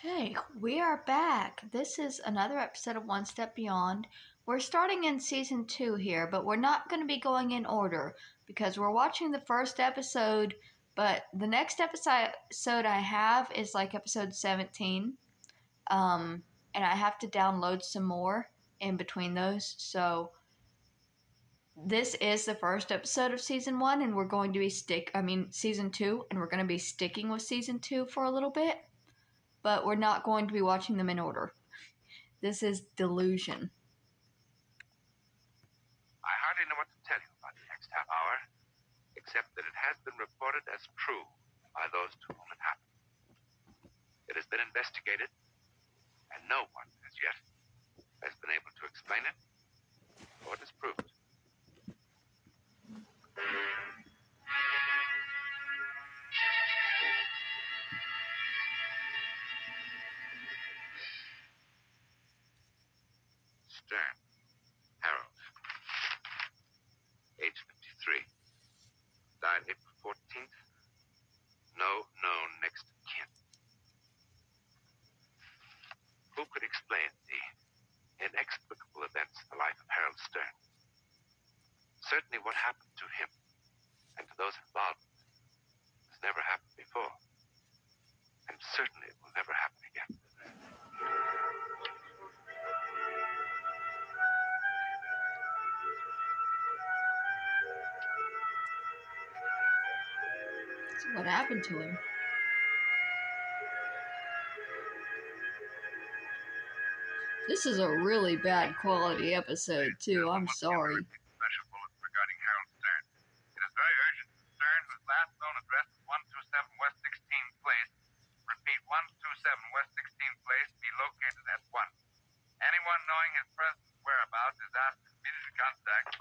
Okay, we are back. This is another episode of One Step Beyond. We're starting in season 2 here, but we're not going to be going in order because we're watching the first episode, but the next episode I have is like episode 17. And I have to download some more in between those. So this is the first episode of season 1 and we're going to be season 2, and we're going to be sticking with season 2 for a little bit. But we're not going to be watching them in order. This is Delusion. I hardly know what to tell you about the next half hour, except that it has been reported as true by those to whom it happened. It has been investigated, and no one as yet has been able to explain it or disprove it. Stern, Harold, age 53, died April 14th, no known next of kin. Who could explain the inexplicable events of the life of Harold Stern? Certainly what happened to him and to those involved has never happened before, and certainly it will never happen again. So what happened to him? This is a really bad quality episode, too. I'm sorry. Special bulletin regarding Harold Stern. It is very urgent. Stern, whose last known address is 127 West 16th Place. Repeat, 127 West 16th Place, be located at once. Anyone knowing his present whereabouts is asked to immediately contact.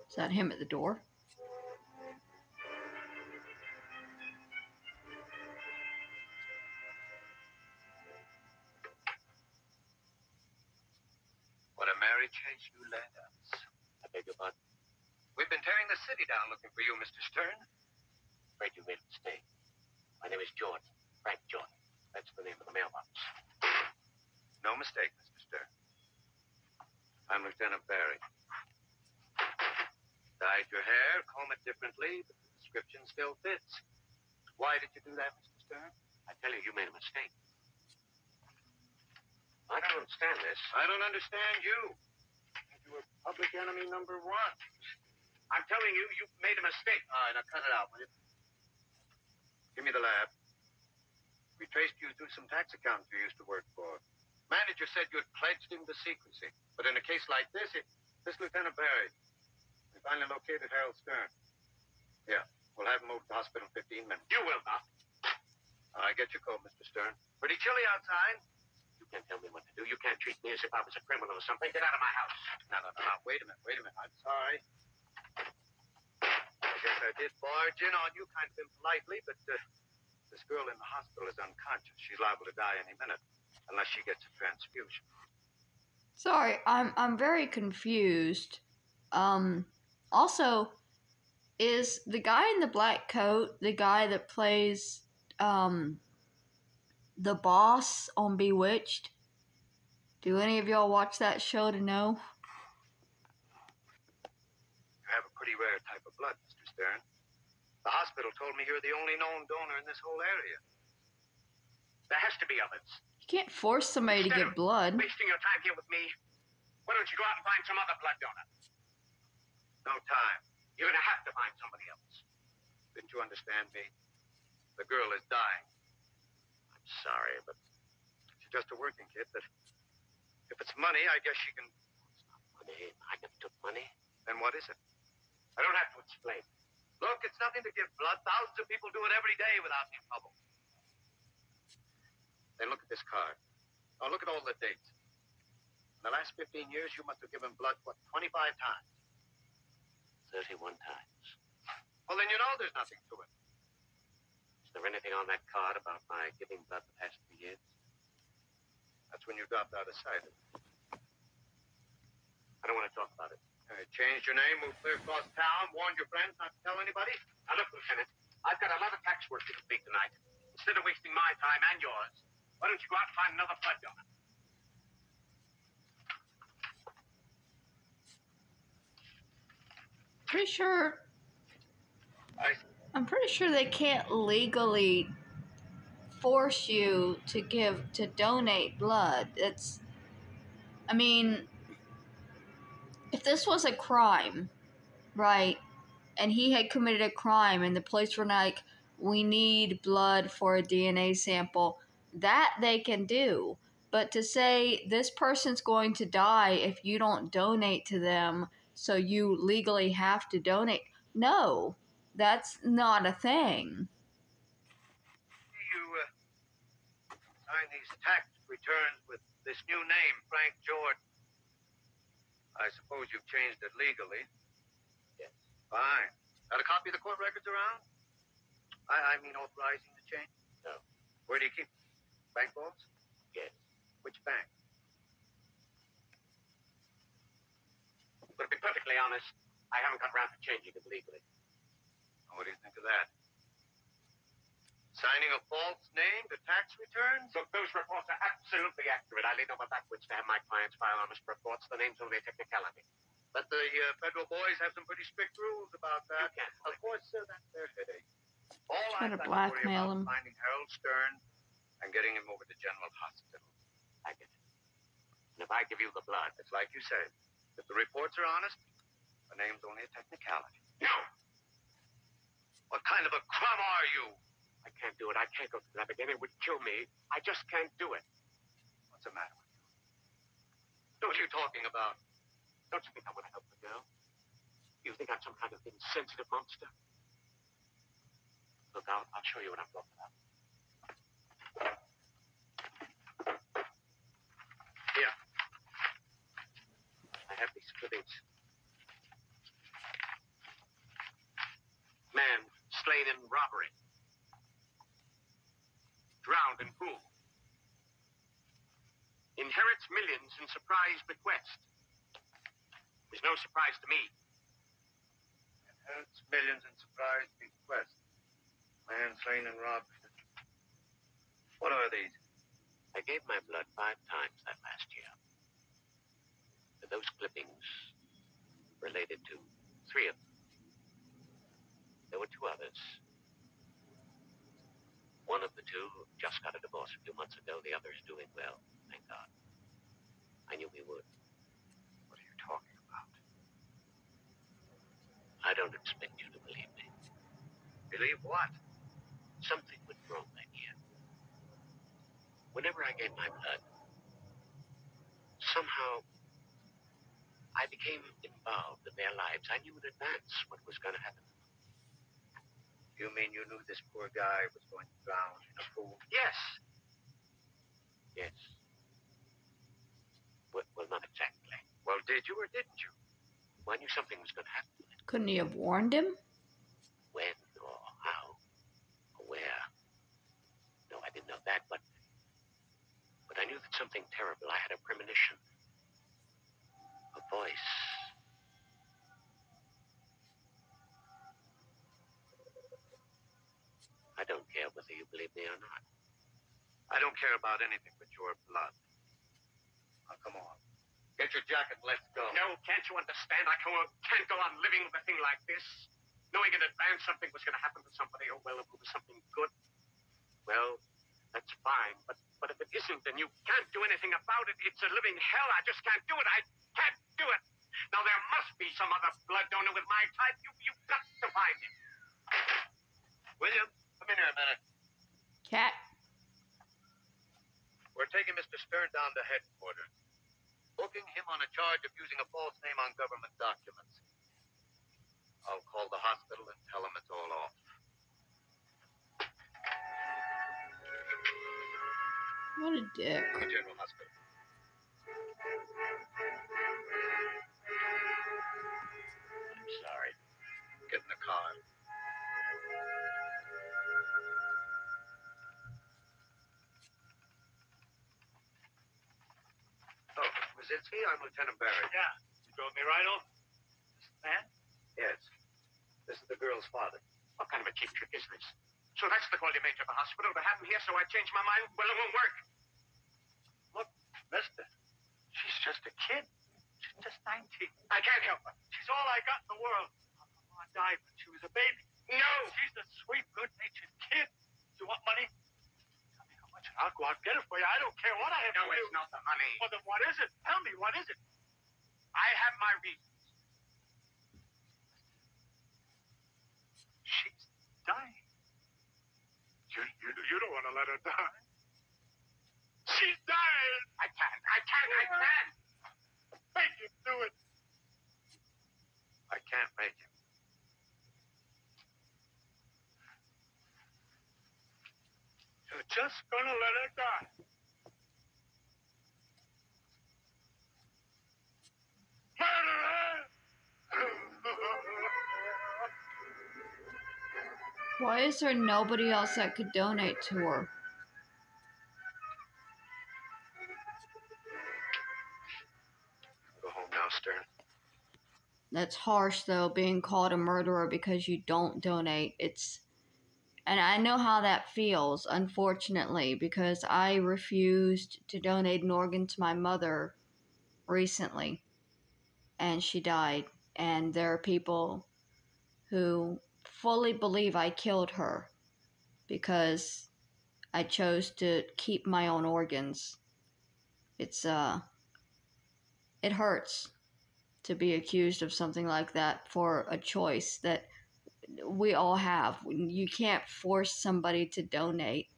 Is that him at the door? What a merry chase you led us. I beg your pardon? We've been tearing the city down looking for you, Mr. Stern. Afraid you made a mistake. My name is Jordan. Frank Jordan. That's the name of the mailbox. No mistake, Mr. Stern. I'm Lieutenant Barry. Dyed your hair, comb it differently, but the description still fits. Why did you do that, Mr. Stern? I tell you, you made a mistake. I don't understand this. I don't understand you. You were public enemy number 1. I'm telling you, you made a mistake. All right, now cut it out, will you? Give me the lab. We traced you through some tax accounts you used to work for. Manager said you had pledged him to secrecy. But in a case like this, this Lieutenant Barry, we finally located Harold Stern. Yeah, we'll have him moved to the hospital in 15 minutes. You will not. I get your coat, Mr. Stern. Pretty chilly outside. You can't tell me what to do. You can't treat me as if I was a criminal or something. Get out of my house. No. Wait a minute. I'm sorry. I guess I did barge in on you kind of impolitely, but this girl in the hospital is unconscious. She's liable to die any minute unless she gets a transfusion. Sorry, I'm very confused. Also, is the guy in the black coat the guy that plays the boss on Bewitched? Do any of y'all watch that show to know? You have a pretty rare type of blood, Mr. Stern. The hospital told me you're the only known donor in this whole area. There has to be others. You can't force somebody to give blood. Wasting your time here with me, why don't you go out and find some other blood donor? No time. You're going to have to find somebody else. Didn't you understand me? The girl is dying. I'm sorry, but she's just a working kid. But if it's money, I guess she can... It's not money. I never took money. Then what is it? I don't have to explain. Look, it's nothing to give blood. Thousands of people do it every day without any trouble. Then look at this card. Now look at all the dates. In the last 15 years, you must have given blood, 25 times? 31 times. Well, then you know there's nothing to it. Is there anything on that card about my giving blood the past 3 years? That's when you dropped out of sight. I don't want to talk about it. Changed your name, moved clear across town, warned your friends not to tell anybody? Now, look, Lieutenant, I've got a lot of tax work to complete tonight. Instead of wasting my time and yours, why don't you go out and find another blood donor? I'm pretty sure they can't legally force you to donate blood. I mean, if this was a crime, right, and he had committed a crime and the police were like, we need blood for a DNA sample, that they can do. But to say this person's going to die if you don't donate to them, so you legally have to donate, no, that's not a thing. You sign these tax returns with this new name, Frank Jordan. I suppose you've changed it legally. Yes. Fine. Got a copy of the court records around? I mean authorizing the change? No. Where do you keep bank vaults? Yes. Which bank? But to be perfectly honest, I haven't got around to changing it legally. What do you think of that? Signing a false name to tax returns? Look, those reports are absolutely accurate. I lean over backwards to have my clients file honest reports. The name's only a technicality. But the federal boys have some pretty strict rules about that. You can't. Of course, sir, that's their headache. All Trying I've to got to worry blackmail about him. is finding Harold Stern and getting him over to General Hospital. I get it. And if I give you the blood, it's like you said. If the reports are honest, the name's only a technicality. No! What kind of a crumb are you? I can't do it. I can't go through that again. It would kill me. I just can't do it. What's the matter with you? What are you talking about? Don't you think I want to help the girl? You think I'm some kind of insensitive monster? Look, I'll show you what I'm talking about. Here. I have these clippings. Man slain in robbery. Drowned in pool. Inherits millions in surprise bequest. There's no surprise to me. Inherits millions in surprise bequest. Man slain in robbery. What are these? I gave my blood 5 times that last year. Those clippings related to 3 of them. There were 2 others. One of the 2 just got a divorce a few months ago. The other is doing well, thank God. I knew he would. What are you talking about? I don't expect you to believe me. Believe what? Something went wrong that year. Whenever I gave my blood, somehow I became involved in their lives. I knew in advance what was going to happen. You mean you knew this poor guy was going to drown in a pool? Yes. Yes. Well, not exactly. Well, did you or didn't you? Well, I knew something was going to happen. Couldn't he have warned him? When or how or where? No, I didn't know that, but I knew that something terrible. I had a premonition. A voice. I don't care whether you believe me or not. I don't care about anything but your blood. Now, come on. Get your jacket and let's go. No, can't you understand? I can't go on living with a thing like this. Knowing in advance something was going to happen to somebody. Oh, well, if it was something good, well, that's fine. But if it isn't, then you can't do anything about it. It's a living hell. I just can't do it. I can't do it. Now, there must be some other blood donor with my type. You've got to find him. William, come in here a minute. Cat. We're taking Mr. Stern down to headquarters. Booking him on a charge of using a false name on government documents. I'll call the hospital and tell him it's all off. What a dick. The General Hospital. I'm sorry. it's he. I'm Lieutenant Barrett. Yeah. You drove me right over. This man? Yes. This is the girl's father. What kind of a cheap trick is this? So that's the call you made to the hospital to have him here, so I changed my mind? Well, it won't work. Look, mister, she's just a kid. She's just 19. I can't help her. She's all I got in the world. My mama died when she was a baby. No! She's a sweet, good-natured kid. You want money? Tell me how much, and I'll go out and get it for you. I don't care what I have to do. No, it's not the money. Well, then what is it? Tell me, what is it? I have my reasons. She's dying. You don't want to let her die. She's dying. I can't. Make him do it. I can't make him. You're just gonna let her die. Why is there nobody else that could donate to her? Go home now, Stern. That's harsh, though, being called a murderer because you don't donate. And I know how that feels, unfortunately, because I refused to donate an organ to my mother recently, and she died. And there are people who fully believe I killed her because I chose to keep my own organs. It hurts to be accused of something like that for a choice that we all have. You can't force somebody to donate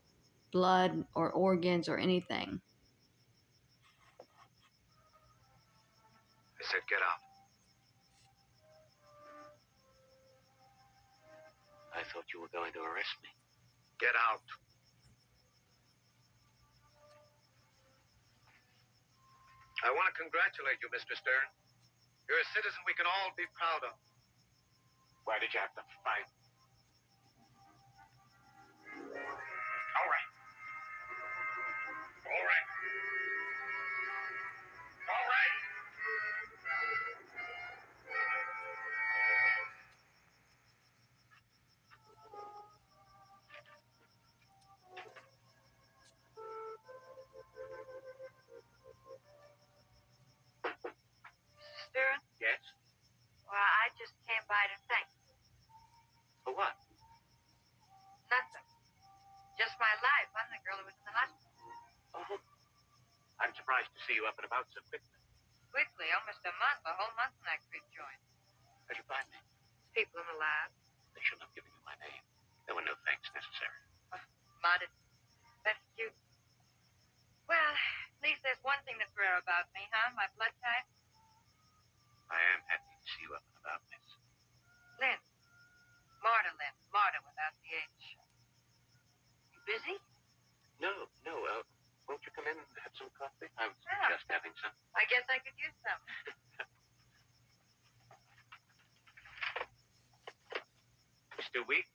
blood or organs or anything. I said get out. I thought you were going to arrest me. Get out. I want to congratulate you, Mr. Stern. You're a citizen we can all be proud of. Why did you have to fight? All right. All right. All right. Stern? Yes? Well, I just came by to thank you. For what? Nothing. Just my life. I'm the girl who was in the hospital. Oh. I'm surprised to see you up and about so quickly. Quickly, almost a month, a whole month in that creep joint. How'd you find me? People in the lab. They shouldn't have given you my name. There were no thanks necessary. Modest. That's cute. Well, at least there's one thing that's rare about me, huh? My blood type. I am happy to see you up and about, miss. Lynn. Marta Lynn. Marta without the H. You busy? No. Won't you come in and have some coffee? I was Yeah. just having some. I guess I could use some. Still weak?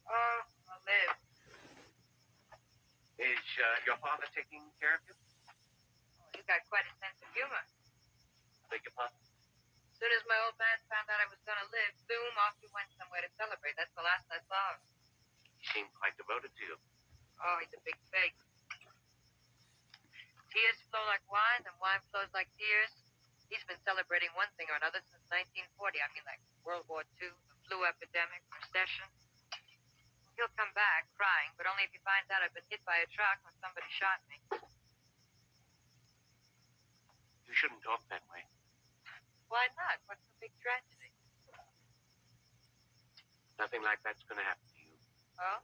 Oh, I'll live. Is your father taking care of you? Oh, you got quite a sense of humor. Beg your pardon? As soon as my old man found out I was going to live, boom, off he went somewhere to celebrate. That's the last I saw of him. He seemed quite devoted to you. Oh, he's a big fake. Tears flow like wine, and wine flows like tears. He's been celebrating one thing or another since 1940. I mean, like World War II, the flu epidemic, recession. He'll come back crying, but only if he finds out I've been hit by a truck or somebody shot me. You shouldn't talk that way. Why not? What's the big tragedy? Nothing like that's going to happen to you. Oh?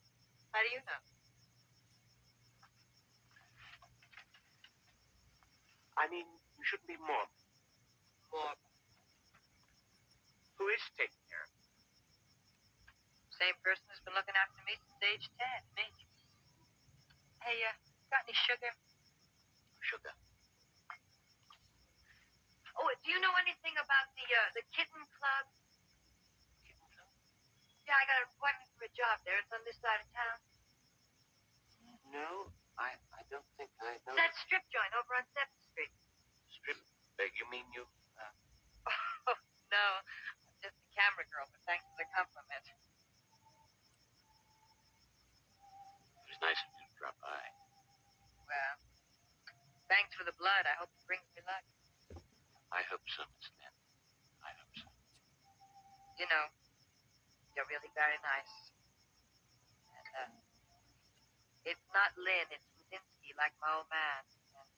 How do you know? I mean, you shouldn't be morbid. Morbid. Who is taking care of you? Same person who's been looking after me since age 10, me. Hey, got any sugar? Sugar. Oh, do you know anything about the kitten club? Kitten club? Yeah, I got an appointment for a job there. It's on this side of town. No, I don't think I know. That strip joint over on 7th Street. Strip? You mean you... Oh, no. I'm just a camera girl, but thanks for the compliment. It was nice of you to drop by. Well, thanks for the blood. I hope it brings me luck. I hope so, Miss Lynn. I hope so. You know, you're really very nice. And, it's not Lynn, it's Wazinski, like my old man. And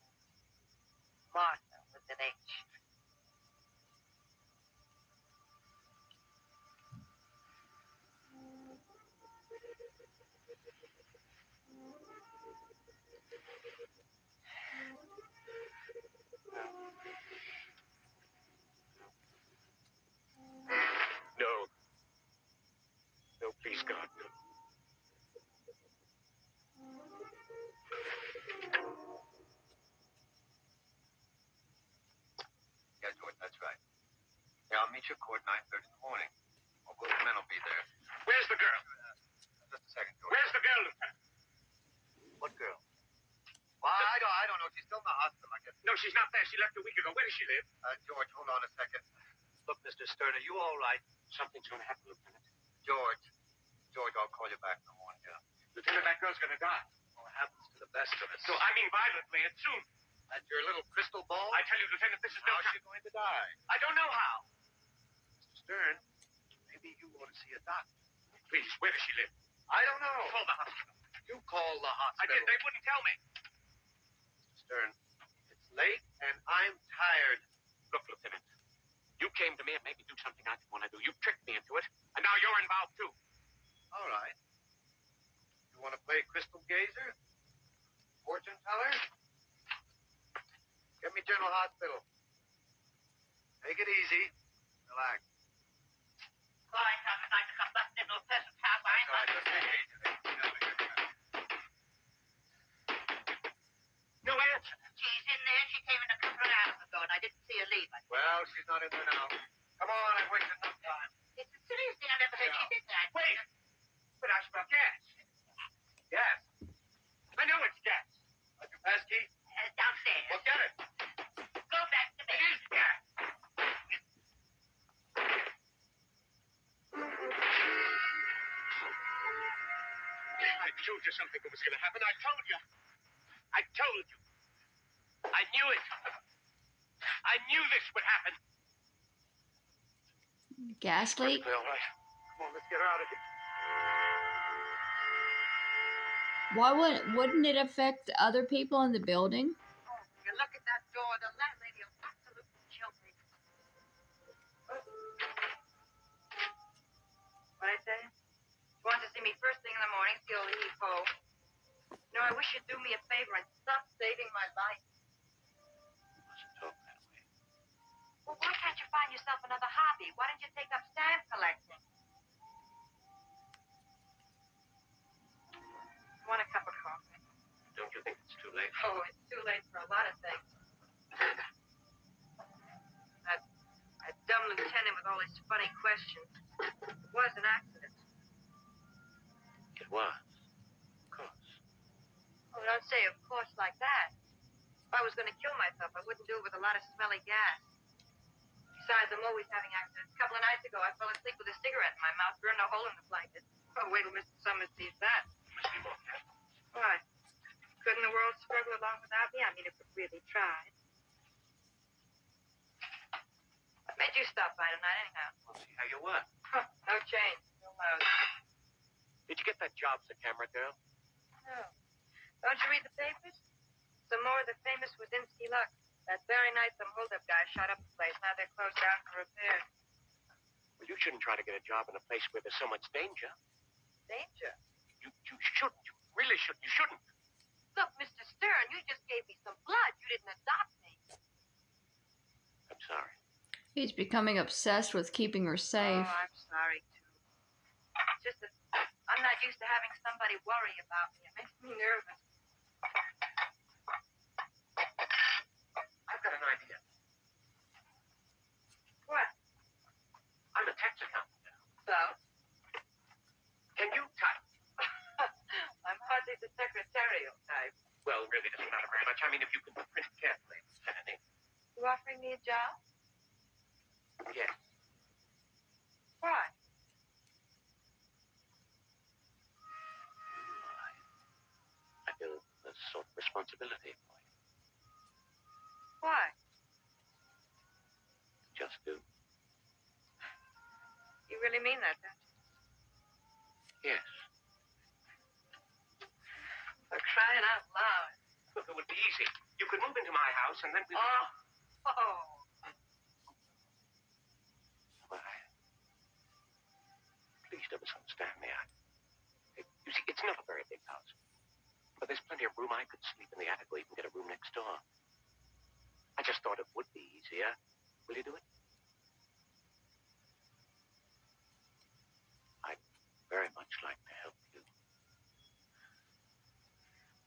Martha with an H. No. No, please, God, no. Yeah, George, that's right. Yeah, I'll meet you at court 9:30 in the morning. Well, both the men will be there. Where's the girl? Just a second, George. Where's the girl, Lieutenant? What girl? Well, I don't know. She's still in the hospital, I guess. No, she's not there. She left a week ago. Where does she live? George, hold on a second. Look, Mr. Stern, are you all right? Something's going to happen, Lieutenant. George, I'll call you back in the morning, yeah. Lieutenant, that girl's going to die. Well, it happens to the best of us. No, I mean violently and soon. That's your little crystal ball? I tell you, Lieutenant, this is no How's time. she going to die? I don't know how. Mr. Stern, maybe you ought to see a doctor. Please, where does she live? I don't know. Call the hospital. You call the hospital. I did. They wouldn't tell me. Mr. Stern, it's late and I'm tired. Look, Lieutenant, you came to me and made me do something I didn't want to do. You tricked me into it, and now you're involved, too. All right. You want to play crystal gazer? Fortune teller? Get me General Hospital. Take it easy. Relax. Fine, I'd like to come back to no peasant house. I ain't All right, just take it easy. No answer. She's in there. She came in a couple of hours ago, and I didn't see her leave. Well, she's not in there now. Come on, I've wasted enough time. It's the silliest thing I've ever heard. She did that. Wait. But I smell gas. Gas. I know it's gas. What's your pass key? Downstairs. Well, get it. Go back to It bed. is gas. I told you something was going to happen. I told you. I told you. I knew it. I knew this would happen. Gas leak? All right. Come on, let's get her out of here. Why wouldn't it affect other people in the building? Oh, you look at that door. The landlady will absolutely kill me. What I say? She wants to see me first thing in the morning, see old He-Ho. You know, I wish you'd do me a favor and stop saving my life. Mustn't talk that way. Well, why can't you find yourself another hobby? Why don't you take up stamp collecting? Want a cup of coffee? Don't you think it's too late? Oh, it's too late for a lot of things. That dumb lieutenant with all his funny questions. It was an accident. It was. Of course. Oh, don't say of course like that. If I was going to kill myself, I wouldn't do it with a lot of smelly gas. Besides, I'm always having accidents. A couple of nights ago, I fell asleep with a cigarette in my mouth, burned a hole in the blanket. Oh, wait till Mr. Summers sees that. Must be more careful. Why? Couldn't the world struggle along without me? I mean, if it really tried. What made you stop by tonight, anyhow? We'll see how you were. Huh, no change. No loud. Did you get that job as a camera girl? No. Don't you read the papers? Some more of the famous Wazinski luck. That very night, some hold-up guy shot up the place. Now they're closed down for repair. Well, you shouldn't try to get a job in a place where there's so much danger. Danger. You shouldn't. You really shouldn't. You shouldn't. Look, Mr. Stern, you just gave me some blood. You didn't adopt me. I'm sorry. He's becoming obsessed with keeping her safe. Oh, I'm sorry, too. It's just that I'm not used to having somebody worry about me. It makes me nervous. I've got an idea. What? I'm a tax accountant now. So? Can you type? I'm hardly the secretarial type. Well, really doesn't matter very much. I mean, if you can print carefully, Kennedy. You offering me sort of responsibility for you. Why? Just do. You really mean that, don't you? Yes. For crying out loud. Look, it would be easy. You could move into my house and then we would... Oh. Why? Please don't misunderstand me. You see, it's not a very big house. But there's plenty of room. I could sleep in the attic or even get a room next door. I just thought it would be easier. Will you do it? I'd very much like to help you.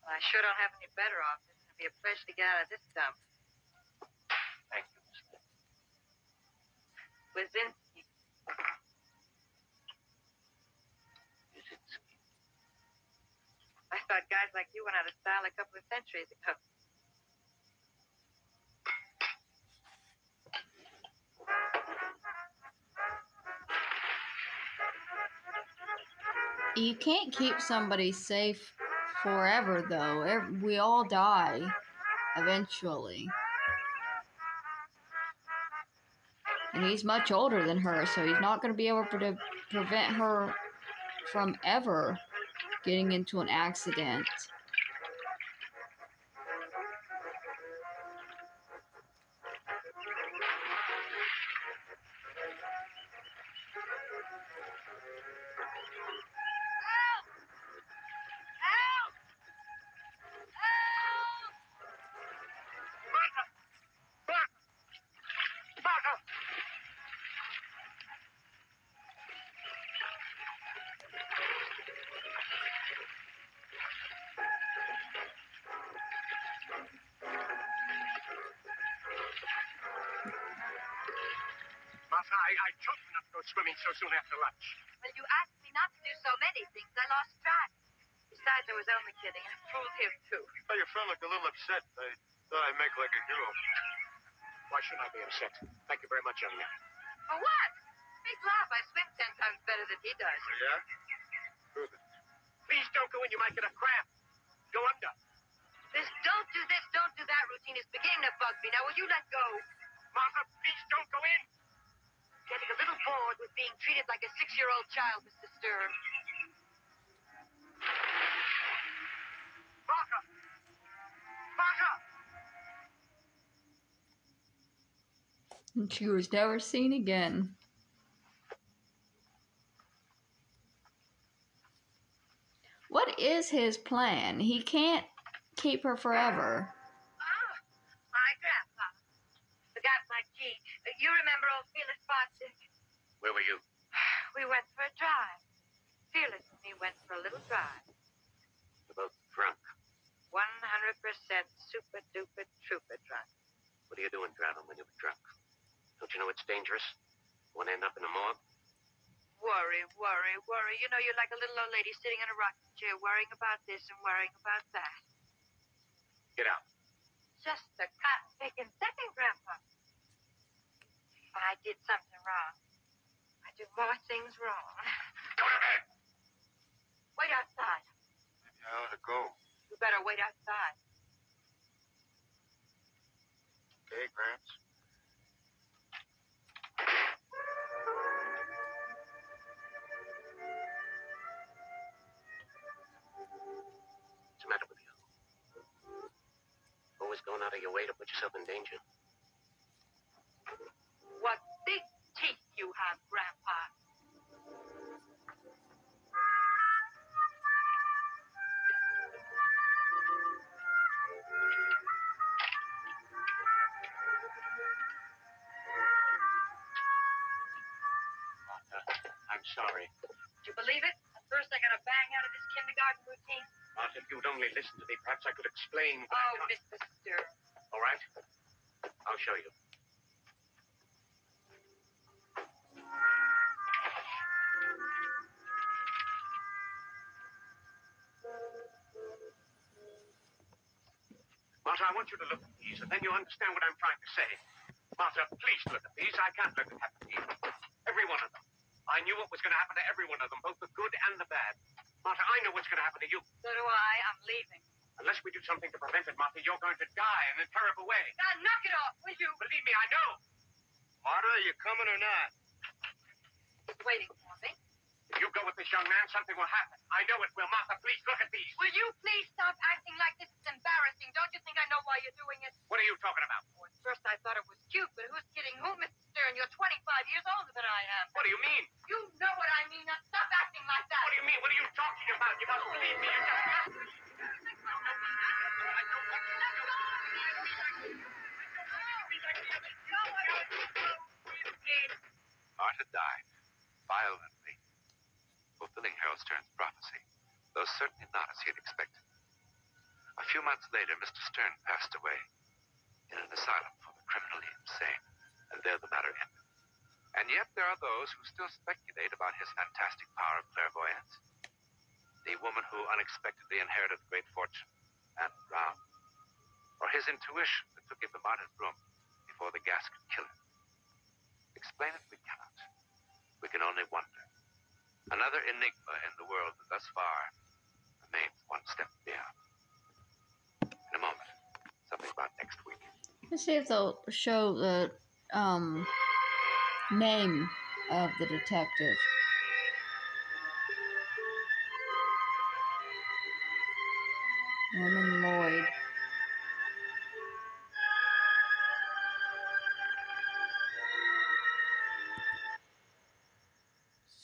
Well, I sure don't have any better offers. It'd be a pleasure to get out of this dump. Thank you, Miss Smith. Wazinski. Wazinski. I thought guys like you went out of style a couple of centuries ago. You can't keep somebody safe forever, though. We all die eventually. And he's much older than her, so he's not going to be able to prevent her from ever getting into an accident. Martha, I told you not to go swimming so soon after lunch. Well, you asked me not to do so many things. I lost track. Besides, I was only kidding. I fooled him, too. Oh, your friend looked a little upset. I thought I'd make like a hero. Why shouldn't I be upset? Thank you very much, young man. For what? Big laugh. I swim 10 times better than he does. Yeah? Prove it. Please don't go in. You might get a cramp. Go under. This don't do that routine is beginning to bug me. Now, will you let go? Martha, please don't go in. Getting a little bored with being treated like a 6-year-old child, Mr. Stern. Martha! Martha! And she was never seen again. What is his plan? He can't keep her forever. Oh, hi, Grandpa. Forgot my key. You remember old Fearless Bostick? Where were you? We went for a drive. Fearless and me went for a little drive. You're both drunk. 100% super duper trooper drunk. What are you doing driving when you were drunk? Don't you know it's dangerous? You want to end up in a morgue? Worry. You know, you're like a little old lady sitting in a rocking chair worrying about this and worrying about that. Get out. Just a cotton-picking second, Grandpa. But I did something wrong. I do more things wrong. Go to bed! Wait outside. Maybe I ought to go. You better wait outside. Okay, Gramps. What's the matter with you? Always going out of your way to put yourself in danger. What big teeth you have, Grandpa. Martha, I'm sorry. Did you believe it? At first I got a bang out of this kindergarten routine. Martha, if you'd only listen to me, perhaps I could explain. Oh, Mr. Stern. All right? I'll show you. Martha, I want you to look at these, and then you'll understand what I'm trying to say. Martha, please look at these. I can't let it happen to you. Every one of them. I knew what was going to happen to every one of them, both the good and the bad. Martha, I know what's going to happen to you. So do I. I'm leaving. Unless we do something to prevent it, Martha, you're going to die in a terrible way. Now, knock it off, will you? Believe me, I know. Martha, are you coming or not? He's waiting for me. If you go with this young man, something will happen. I know it will. Martha, please look at these. Will you please stop acting like this is embarrassing? Don't you think I know why you're doing it? What are you talking about? Oh, at first I thought it was cute, but who's kidding who, Mr. Stern? You're 25 years older than I am. What do you mean? You know what I mean. Now stop acting like that. What do you mean? What are you talking about? You must believe me. You just have to. Martha died violently, fulfilling Harold Stern's prophecy, though certainly not as he had expected. A few months later, Mr. Stern passed away in an asylum for the criminally insane, and there the matter ended. And yet there are those who still speculate about his fantastic power of clairvoyance. The woman who unexpectedly inherited great fortune and drowned, or his intuition that took him to Martin's room before the gas could kill him. Explain it we cannot. We can only wonder. Another enigma in the world that thus far remains one step beyond. In a moment, something about next week. Let's see if they'll show the name of the detective. Norman Lloyd.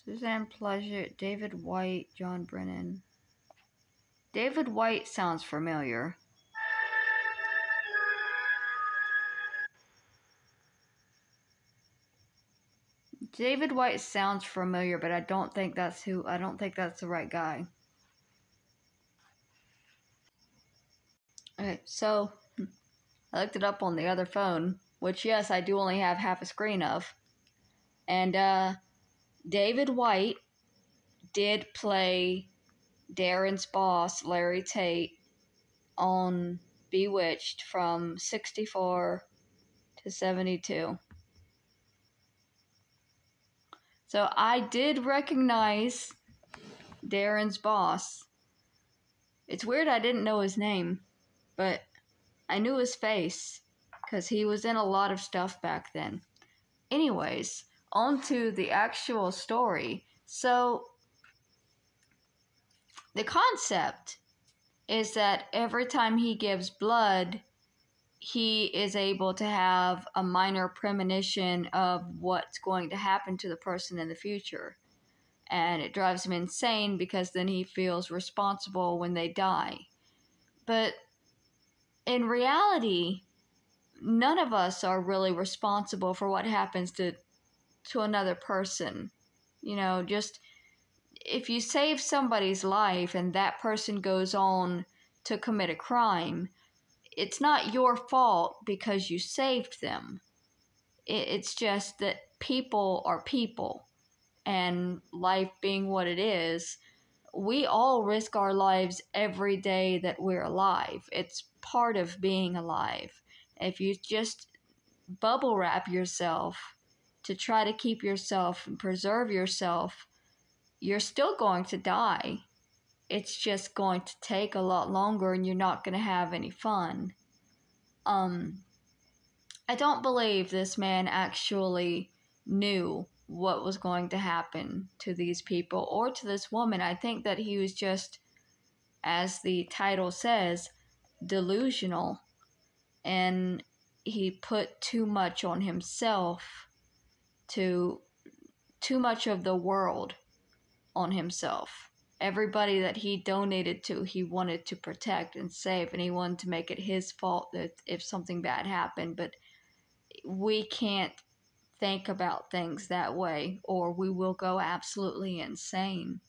Suzanne Pleasure, David White, John Brennan. David White sounds familiar. David White sounds familiar, but I don't think that's the right guy. Okay, so I looked it up on the other phone, which yes, I do only have half a screen of. And David White did play Darren's boss, Larry Tate, on Bewitched from 64 to 72. So I did recognize Darren's boss. It's weird I didn't know his name, but I knew his face because he was in a lot of stuff back then. Anyways, on to the actual story. So the concept is that every time he gives blood, he is able to have a minor premonition of what's going to happen to the person in the future. And it drives him insane because then he feels responsible when they die. But in reality, none of us are really responsible for what happens to another person. You know, just if you save somebody's life and that person goes on to commit a crime, it's not your fault because you saved them. It's just that people are people, and life being what it is, we all risk our lives every day that we're alive. It's part of being alive. If you just bubble wrap yourself to try to keep yourself and preserve yourself, you're still going to die. It's just going to take a lot longer and you're not going to have any fun. I don't believe this man actually knew what was going to happen to these people or to this woman. I think that he was just, as the title says, delusional, and he put too much on himself, too much of the world on himself. Everybody that he donated to, he wanted to protect and save, and he wanted to make it his fault that if something bad happened. But we can't think about things that way, or we will go absolutely insane.